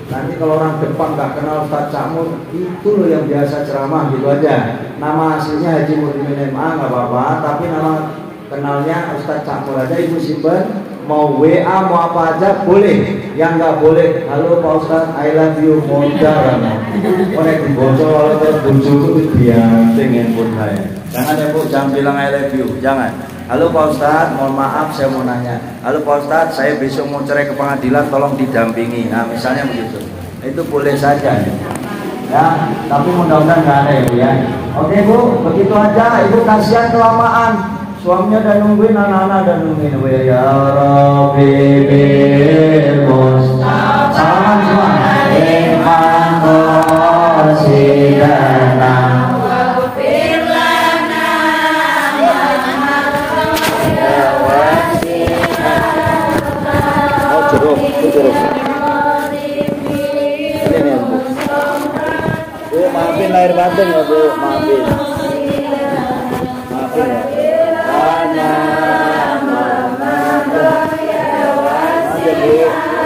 Speaker 1: Nanti kalau orang depan nggak kenal Ustadz Cakmur, itu loh yang biasa ceramah gitu aja. Nama aslinya Haji Murdimin MA nggak apa-apa, tapi nama kenalnya Ustadz Cakmur aja ibu simpen. Mau WA mau apa aja boleh. Yang nggak boleh, halo Pak Ustadz, I love you, moncar. Konek dibocor kalau terus bocor itu bianting handphone saya. Jangan ya Bu, jangan bilang I love you, jangan. Halo Pak Ustadz, mohon maaf saya mau nanya. Halo Pak Ustadz, saya besok mau cerai ke pengadilan, tolong didampingi. Nah misalnya begitu, itu boleh saja. Ya, tapi mudah-mudahan nggak ada ya Bu ya. Oke Bu, begitu aja. Ibu kasihan kelamaan. Suaminya udah nungguin, anak-anak udah nungguin. Ya Rabbi bil Mustafa. Salam semua. Iman qasidana. Jeruk. Ini nih Bu. Bu maafin lahir batin ya Bu, maafin ya. Aja Bu.